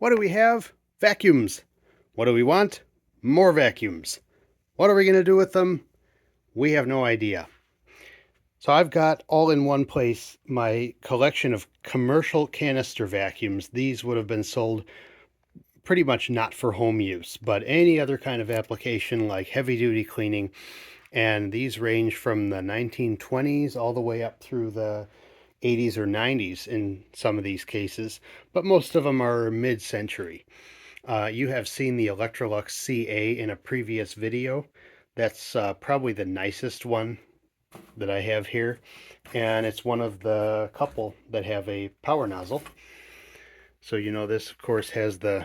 What do we have? Vacuums. What do we want? More vacuums. What are we going to do with them? We have no idea. So I've got all in one place my collection of commercial canister vacuums. These would have been sold pretty much not for home use, but any other kind of application like heavy duty cleaning. And these range from the 1920s all the way up through the 80s or 90s in some of these cases, but most of them are mid-century. You have seen the Electrolux CA in a previous video. That's probably the nicest one that I have here, and it's one of the couple that have a power nozzle. So you know this of course has the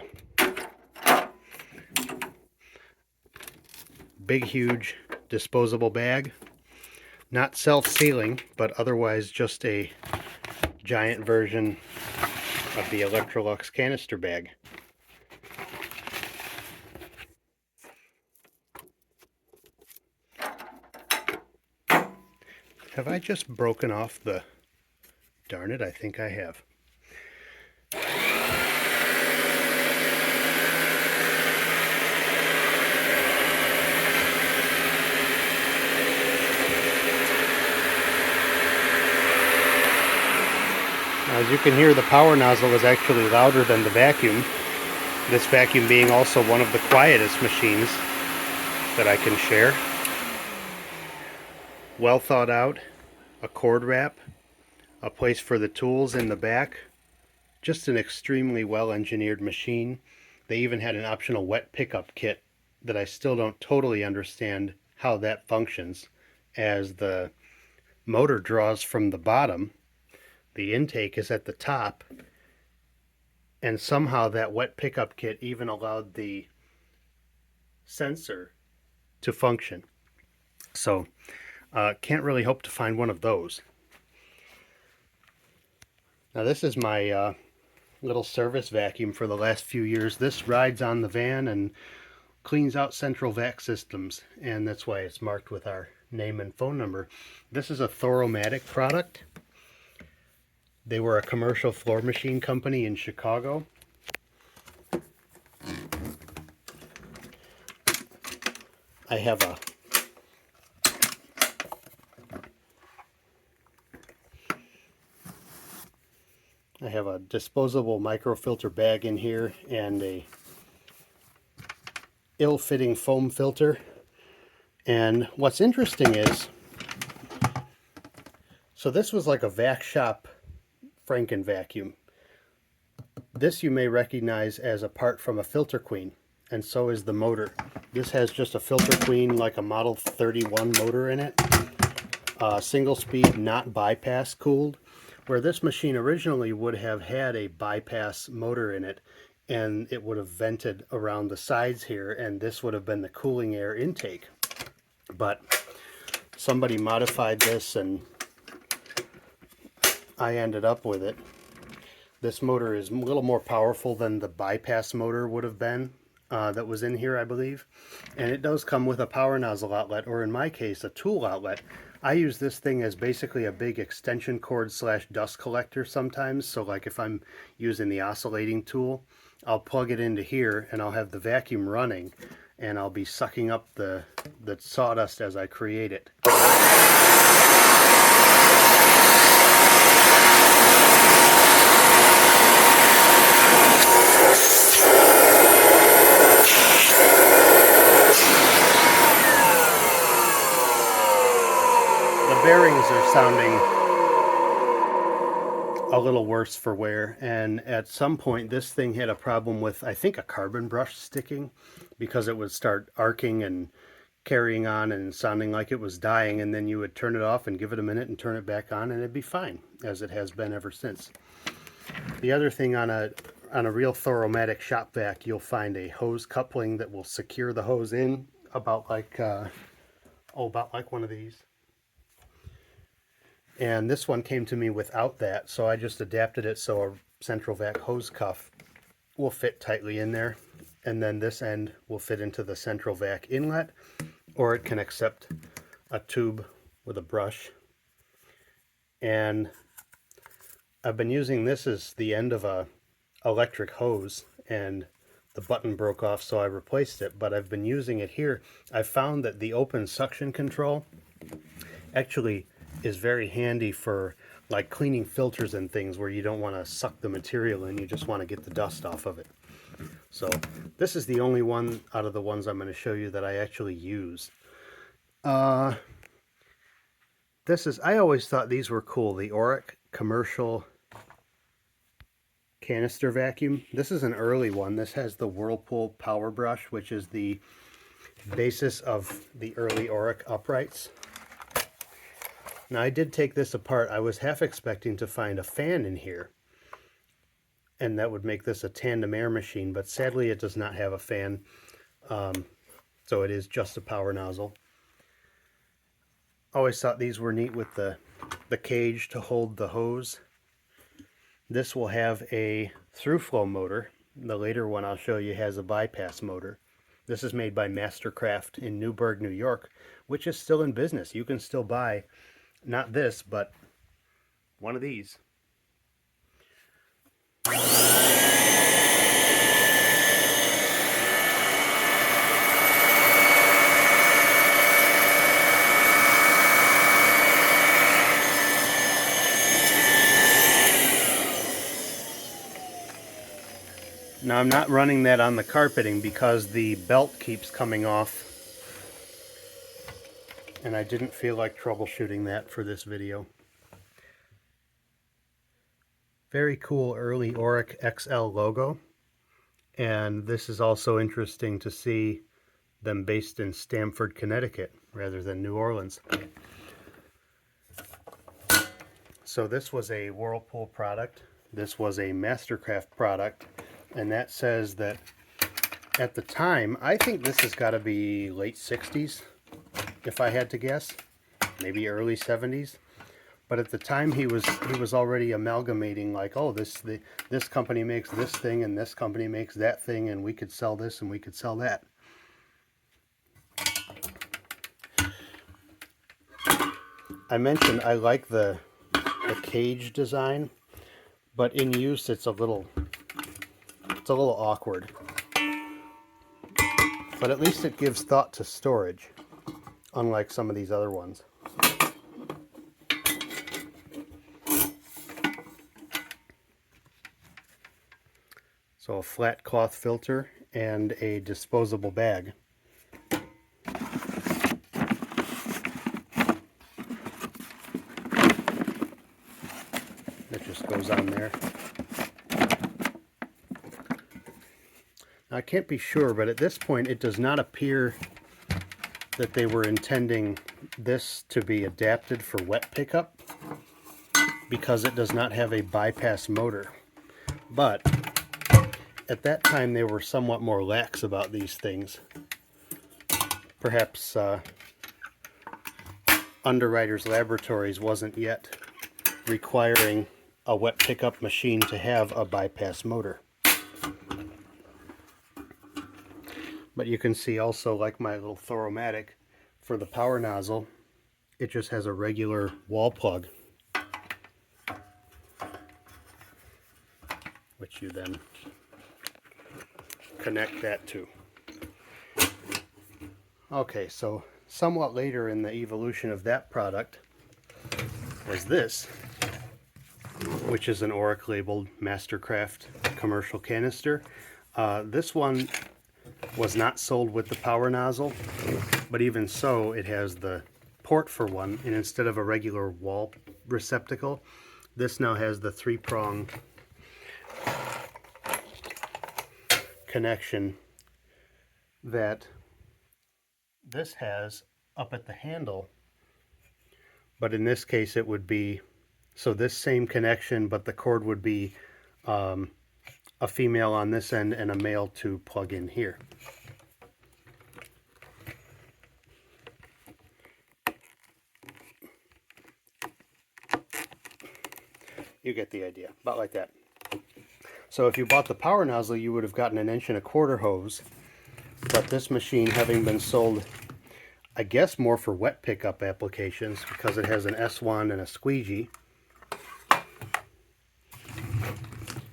big huge disposable bag, not self-sealing but otherwise just a giant version of the Electrolux canister bag. Have I just broken off the... Darn it, I think I have. As you can hear, the power nozzle is actually louder than the vacuum. This vacuum being also one of the quietest machines that I can share. Well thought out, a cord wrap, a place for the tools in the back. Just an extremely well engineered machine. They even had an optional wet pickup kit that I still don't totally understand how that functions, as the motor draws from the bottom, the intake is at the top, and somehow that wet pickup kit even allowed the sensor to function. So can't really hope to find one of those. Now this is my little service vacuum for the last few years. This rides on the van and cleans out central vac systems, and that's why it's marked with our name and phone number. This is a Thoromatic product. They were a commercial floor machine company in Chicago. I have a disposable microfilter bag in here and a ill-fitting foam filter. And what's interesting is, so this was like a vac shop Franken vacuum. This you may recognize as a part from a filter queen, and so is the motor. This has just a filter queen like a Model 31 motor in it. Single speed, not bypass cooled, where this machine originally would have had a bypass motor in it, and it would have vented around the sides here, and this would have been the cooling air intake. But somebody modified this and I ended up with it. This motor is a little more powerful than the bypass motor would have been that was in here, I believe. And it does come with a power nozzle outlet, or in my case, a tool outlet. I use this thing as basically a big extension cord / dust collector sometimes. So like if I'm using the oscillating tool, I'll plug it into here and I'll have the vacuum running and I'll be sucking up the sawdust as I create it. The bearings are sounding a little worse for wear, and at some point this thing had a problem with, I think, a carbon brush sticking, because it would start arcing and carrying on and sounding like it was dying, and then you would turn it off and give it a minute and turn it back on and it'd be fine, as it has been ever since. The other thing, on a real Thoromatic shop vac, you'll find a hose coupling that will secure the hose in about like one of these. And this one came to me without that, so I just adapted it so a central vac hose cuff will fit tightly in there, and then this end will fit into the central vac inlet, or it can accept a tube with a brush. And I've been using this as the end of a electric hose, and the button broke off, so I replaced it, but I've been using it here. I found that the open suction control actually is very handy for like cleaning filters and things where you don't want to suck the material in, you just want to get the dust off of it. So this is the only one out of the ones I'm going to show you that I actually use. This is, I always thought these were cool, the Oric commercial canister vacuum. This is an early one. This has the Whirlpool power brush, which is the basis of the early Oric uprights. Now I did take this apart. I was half expecting to find a fan in here, and that would make this a tandem air machine, but sadly it does not have a fan, so it is just a power nozzle. Always thought these were neat with the cage to hold the hose. This will have a through flow motor. The later one I'll show you has a bypass motor. This is made by Mastercraft in Newburgh, New York, which is still in business. You can still buy, not this, but one of these. Now I'm not running that on the carpeting because the belt keeps coming off, and I didn't feel like troubleshooting that for this video. Very cool early Oric XL logo, and this is also interesting to see them based in Stamford, Connecticut rather than New Orleans. So this was a Whirlpool product. This was a Mastercraft product. And that says that at the time, I think this has got to be late 60s, if I had to guess, maybe early 70s. But at the time, he was already amalgamating, like, oh, this company makes this thing, and this company makes that thing, and we could sell this, and we could sell that. I mentioned I like the cage design, but in use, it's a little awkward, but at least it gives thought to storage, unlike some of these other ones. So a flat cloth filter and a disposable bag. That just goes on there. I can't be sure, but at this point it does not appear that they were intending this to be adapted for wet pickup because it does not have a bypass motor. But at that time they were somewhat more lax about these things. Perhaps Underwriters Laboratories wasn't yet requiring a wet pickup machine to have a bypass motor. But you can see also, like my little Thoromatic, for the power nozzle, it just has a regular wall plug, which you then connect that to. Okay, so somewhat later in the evolution of that product was this, which is an Oric labeled Mastercraft commercial canister. This one was not sold with the power nozzle, but even so it has the port for one, and instead of a regular wall receptacle, this now has the 3-prong connection that this has up at the handle, but in this case it would be, so this same connection, but the cord would be a female on this end and a male to plug in here. You get the idea, about like that. So if you bought the power nozzle, you would have gotten an 1¼ hose, but this machine, having been sold, I guess more for wet pickup applications, because it has an S1 and a squeegee,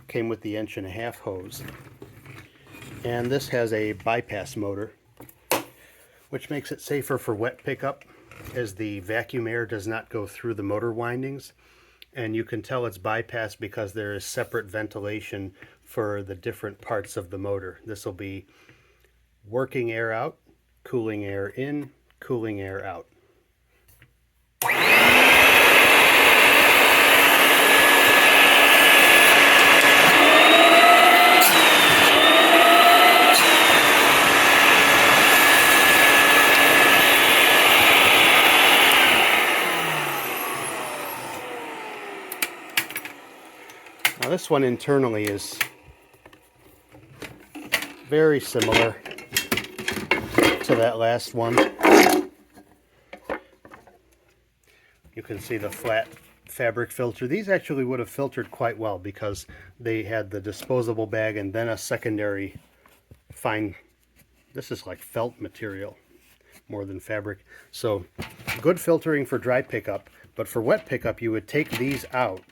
came with the 1½ hose. And this has a bypass motor, which makes it safer for wet pickup, as the vacuum air does not go through the motor windings. And you can tell it's bypassed because there is separate ventilation for the different parts of the motor. This will be working air out, cooling air in, cooling air out. Now this one internally is very similar to that last one. You can see the flat fabric filter. These actually would have filtered quite well because they had the disposable bag and then a secondary fine, this is like felt material more than fabric. So good filtering for dry pickup, but for wet pickup you would take these out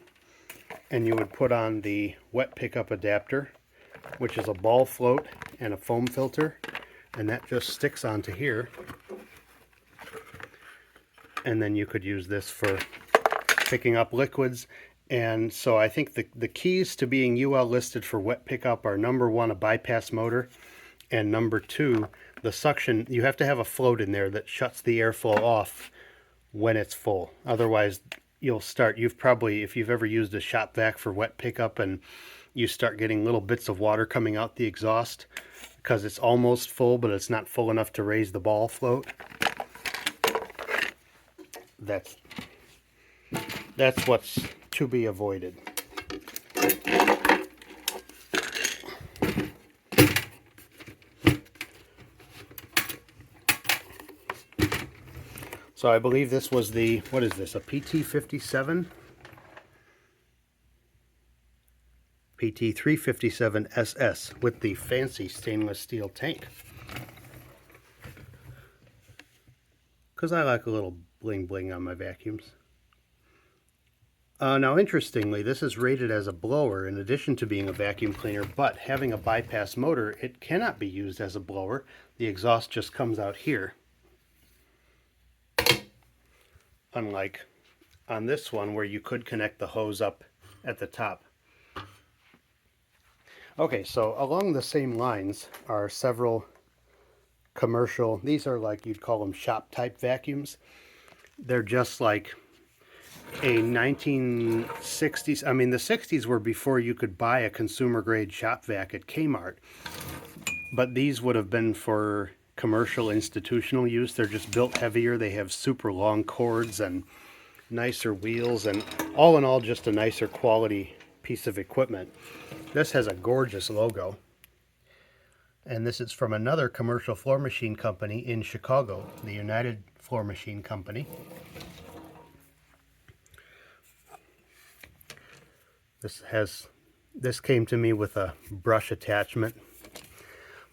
and you would put on the wet pickup adapter, which is a ball float and a foam filter, and that just sticks onto here. And then you could use this for picking up liquids. And so I think the keys to being UL listed for wet pickup are: number one, a bypass motor, and number two, the suction. You have to have a float in there that shuts the airflow off when it's full. Otherwise, you've probably, if you've ever used a shop vac for wet pickup and you start getting little bits of water coming out the exhaust because it's almost full, but it's not full enough to raise the ball float. That's what's to be avoided. So I believe this was the, what is this, a PT57? PT357 SS with the fancy stainless steel tank. Because I like a little bling bling on my vacuums. Now interestingly, this is rated as a blower in addition to being a vacuum cleaner, but having a bypass motor, it cannot be used as a blower. The exhaust just comes out here. Unlike on this one where you could connect the hose up at the top. Okay, so along the same lines are several commercial, these are like, you'd call them shop type vacuums. They're just like a 1960s, I mean the 60s were before you could buy a consumer grade shop vac at Kmart, but these would have been for commercial institutional use. They're just built heavier, they have super long cords and nicer wheels, and all in all just a nicer quality piece of equipment. This has a gorgeous logo, and this is from another commercial floor machine company in Chicago, the United Floor Machine Company. This came to me with a brush attachment,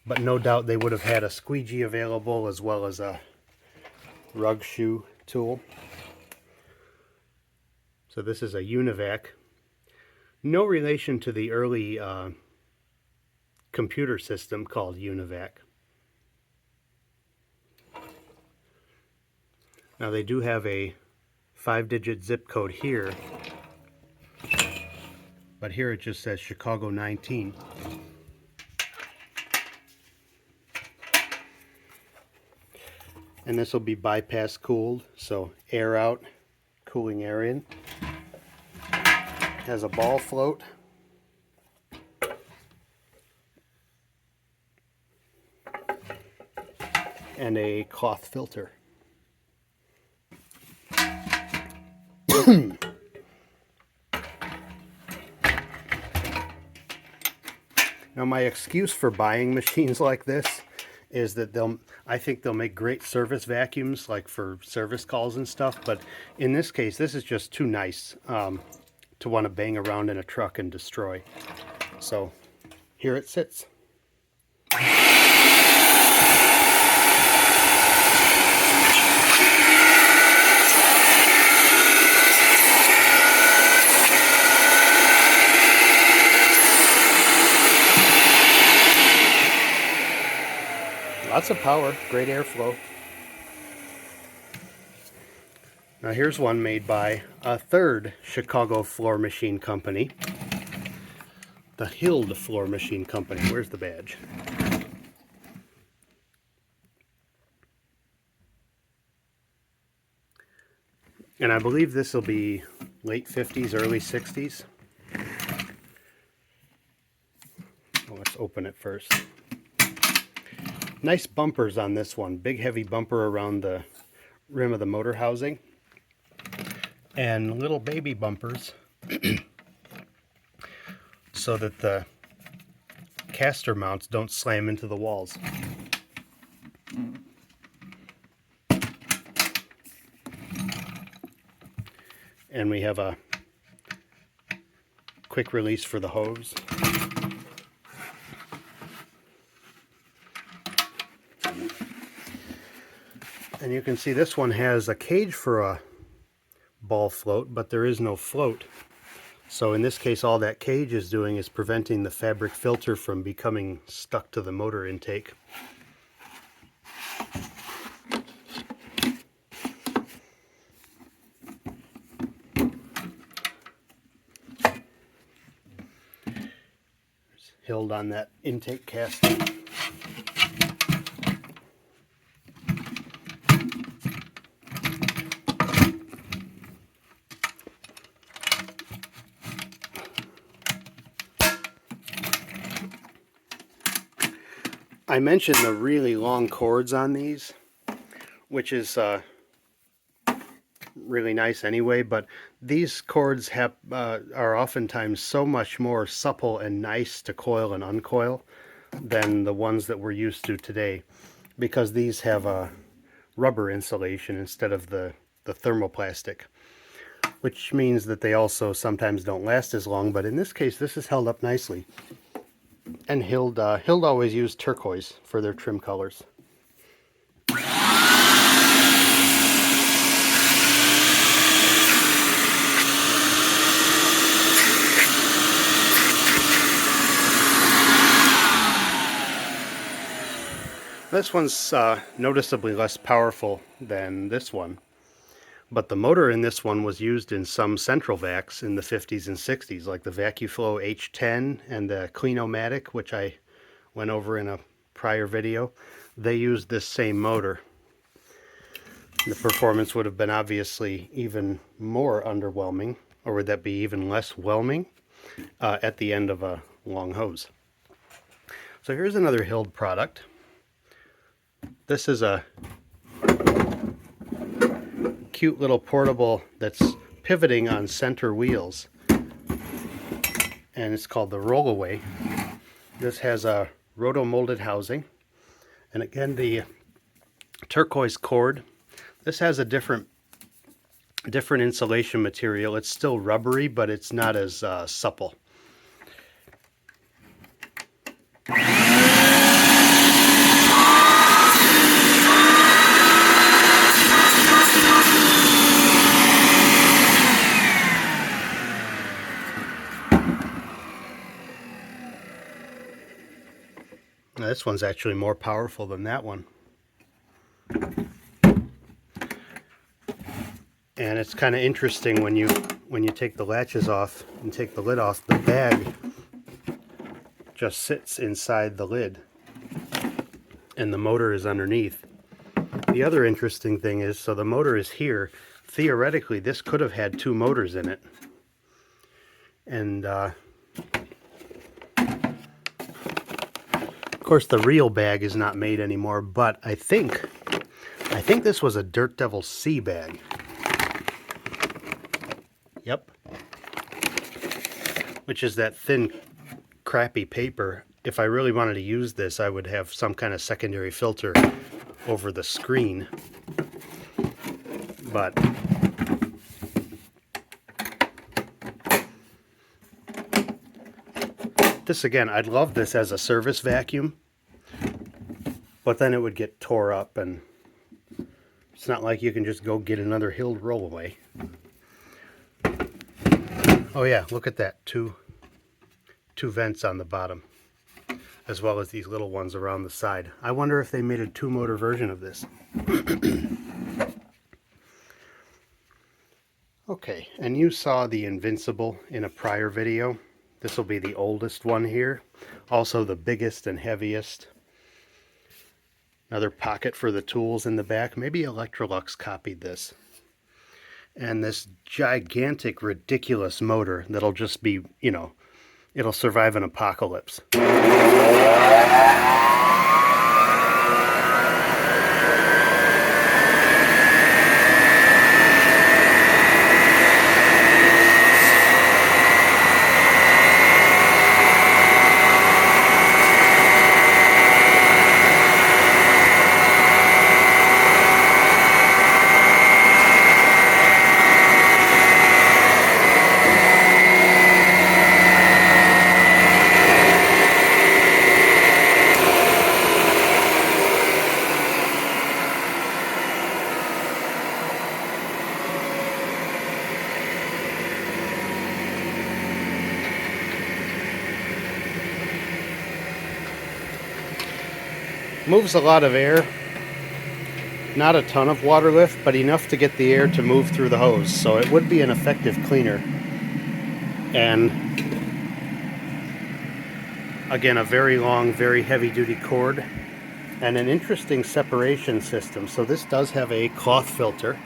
but no doubt they would have had a squeegee available as well as a rug shoe tool. So this is a Univac. No relation to the early computer system called Univac. Now they do have a 5-digit zip code here, but here it just says Chicago 19. And this will be bypass cooled, so air out, cooling air in. Has a ball float. And a cloth filter. Now my excuse for buying machines like this is that I think they'll make great service vacuums, like for service calls and stuff, but in this case this is just too nice to want to bang around in a truck and destroy. So here it sits. Lots of power, great airflow. Now here's one made by a third Chicago floor machine company, the Hild Floor Machine Company. Where's the badge? And I believe this will be late 50s, early 60s. Well, let's open it first. Nice bumpers on this one. Big heavy bumper around the rim of the motor housing. And little baby bumpers so that the caster mounts don't slam into the walls. And we have a quick release for the hose. And you can see this one has a cage for a ball float, but there is no float. So in this case, all that cage is doing is preventing the fabric filter from becoming stuck to the motor intake. There's Hild on that intake casting. I mentioned the really long cords on these, which is really nice anyway, but these cords are oftentimes so much more supple and nice to coil and uncoil than the ones that we're used to today, because these have a rubber insulation instead of the thermoplastic, which means that they also sometimes don't last as long, but in this case this is held up nicely. And Hild always used turquoise for their trim colors. This one's noticeably less powerful than this one, but the motor in this one was used in some central vacs in the 50s and 60s, like the VacuFlow H10 and the Clean-O-Matic, which I went over in a prior video. They used this same motor. The performance would have been obviously even more underwhelming, or would that be even less whelming, at the end of a long hose. So here's another Hild product. This is a cute little portable that's pivoting on center wheels, and it's called the Rollaway. This has a roto-molded housing, and again the turquoise cord. This has a different insulation material. It's still rubbery, but it's not as supple. Now, this one's actually more powerful than that one. And it's kind of interesting when you take the latches off and take the lid off, the bag just sits inside the lid and the motor is underneath. The other interesting thing is, so the motor is here. Theoretically, this could have had two motors in it. And of course the real bag is not made anymore, but I think this was a Dirt Devil C bag. Yep. Which is that thin, crappy paper. If I really wanted to use this, I would have some kind of secondary filter over the screen. But this, again, I'd love this as a service vacuum, but then it would get tore up, and it's not like you can just go get another Hild Rollaway. Oh yeah, look at that, two vents on the bottom. as well as these little ones around the side. I wonder if they made a 2-motor version of this. Okay, and you saw the Invincible in a prior video. This will be the oldest one here. Also the biggest and heaviest. Another pocket for the tools in the back. Maybe Electrolux copied this. And this gigantic, ridiculous motor that'll just be, you know, it'll survive an apocalypse. Moves a lot of air, not a ton of water lift, but enough to get the air to move through the hose, so it would be an effective cleaner. And again, a very long, very heavy duty cord, and an interesting separation system. So this does have a cloth filter.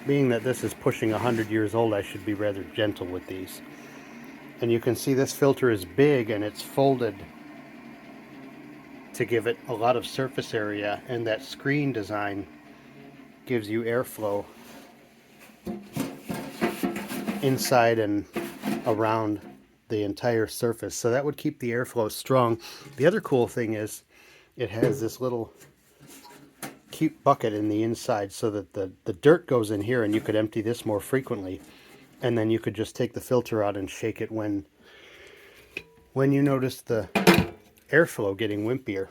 Being that this is pushing 100 years old, I should be rather gentle with these. And you can see this filter is big and it's folded to give it a lot of surface area, and that screen design gives you airflow inside and around the entire surface. So that would keep the airflow strong. The other cool thing is it has this little cute bucket in the inside so that the dirt goes in here, and you could empty this more frequently, and then you could just take the filter out and shake it when you notice the airflow getting wimpier.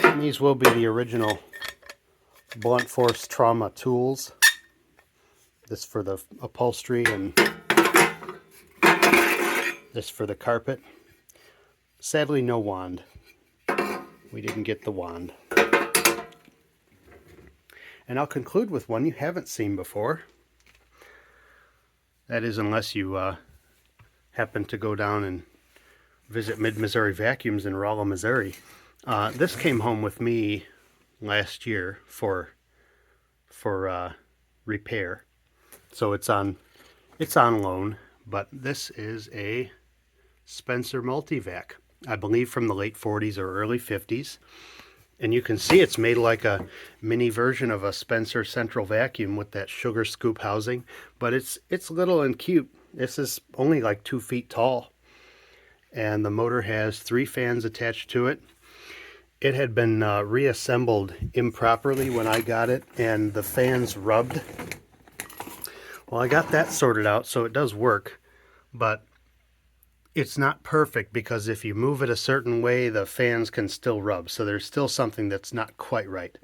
And these will be the original blunt force trauma tools. This for the upholstery and this for the carpet. Sadly, no wand. We didn't get the wand. And I'll conclude with one you haven't seen before. That is, unless you happen to go down and visit Mid-Missouri Vacuums in Rolla, Missouri. This came home with me last year for repair. So it's on loan, but this is a Spencer Multivac, I believe from the late 40s or early 50s. And you can see it's made like a mini version of a Spencer central vacuum with that sugar scoop housing, but it's little and cute. This is only like 2 feet tall, and the motor has 3 fans attached to it. It had been reassembled improperly when I got it, and the fans rubbed. Well, I got that sorted out, so it does work, but it's not perfect because if you move it a certain way, the fans can still rub. So there's still something that's not quite right.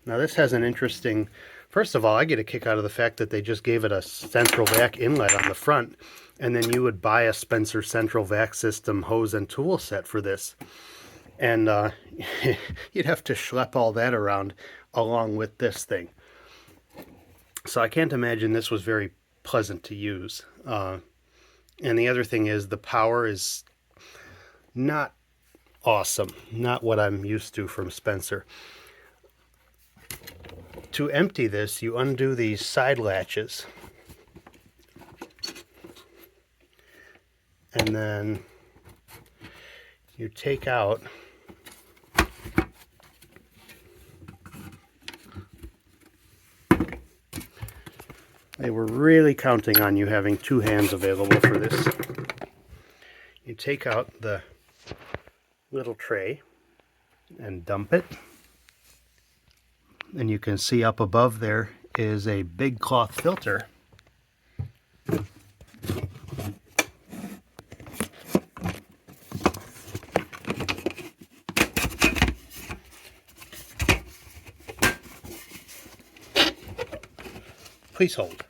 Now this has an interesting, first of all, I get a kick out of the fact that they just gave it a central vac inlet on the front, and then you would buy a Spencer central vac system hose and tool set for this. And you'd have to schlep all that around along with this thing. So I can't imagine this was very pleasant to use. And the other thing is the power is not awesome, not what I'm used to from Spencer. To empty this, you undo these side latches, and then you take out they were really counting on you having 2 hands available for this. You take out the little tray and dump it. And you can see up above there is a big cloth filter. Please hold.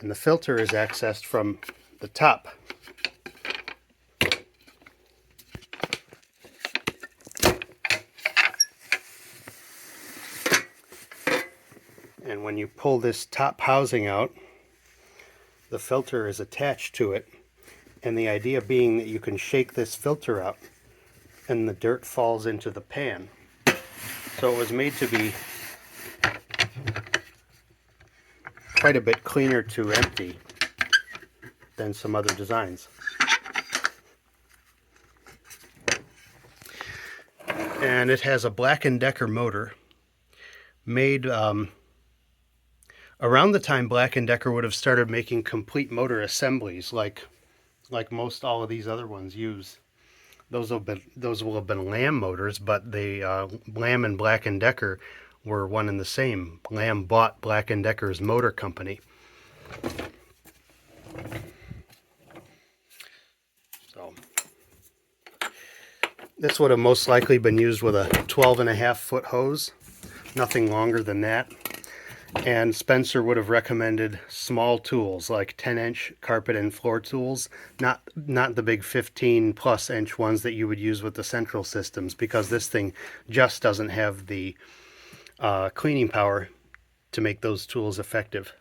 And the filter is accessed from the top. And when you pull this top housing out, the filter is attached to it. And the idea being that you can shake this filter out and the dirt falls into the pan. So it was made to be quite a bit cleaner to empty than some other designs. And it has a Black & Decker motor made around the time Black & Decker would have started making complete motor assemblies like most all of these other ones use. Those will have been Lamb motors, but Lamb and Black & Decker were one and the same. Lamb bought Black & Decker's motor company. So this would have most likely been used with a 12.5-foot hose, nothing longer than that. And Spencer would have recommended small tools like 10-inch carpet and floor tools, not the big 15+ inch ones that you would use with the central systems, because this thing just doesn't have the cleaning power to make those tools effective.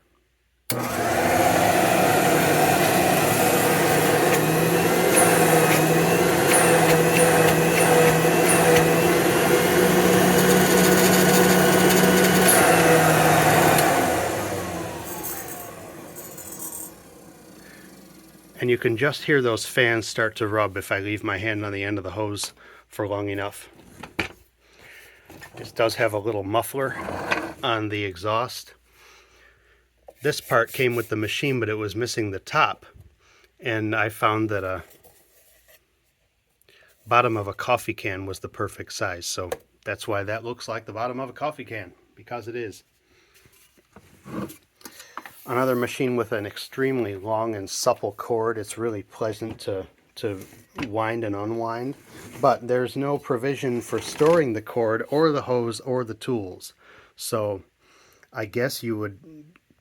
And you can just hear those fans start to rub if I leave my hand on the end of the hose for long enough. This does have a little muffler on the exhaust. This part came with the machine, but it was missing the top. And I found that a bottom of a coffee can was the perfect size. So that's why that looks like the bottom of a coffee can, because it is. Another machine with an extremely long and supple cord. It's really pleasant to wind and unwind, but there's no provision for storing the cord or the hose or the tools. So I guess you would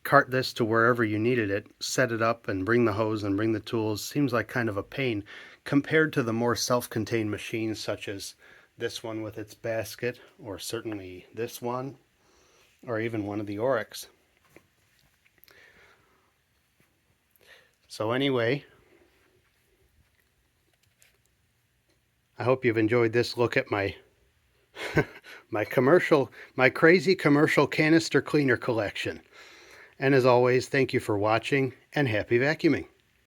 cart this to wherever you needed it, set it up and bring the hose and bring the tools. Seems like kind of a pain compared to the more self-contained machines such as this one with its basket, or certainly this one, or even one of the Oryx. So anyway, I hope you've enjoyed this look at my my crazy commercial canister cleaner collection. And as always, thank you for watching and happy vacuuming.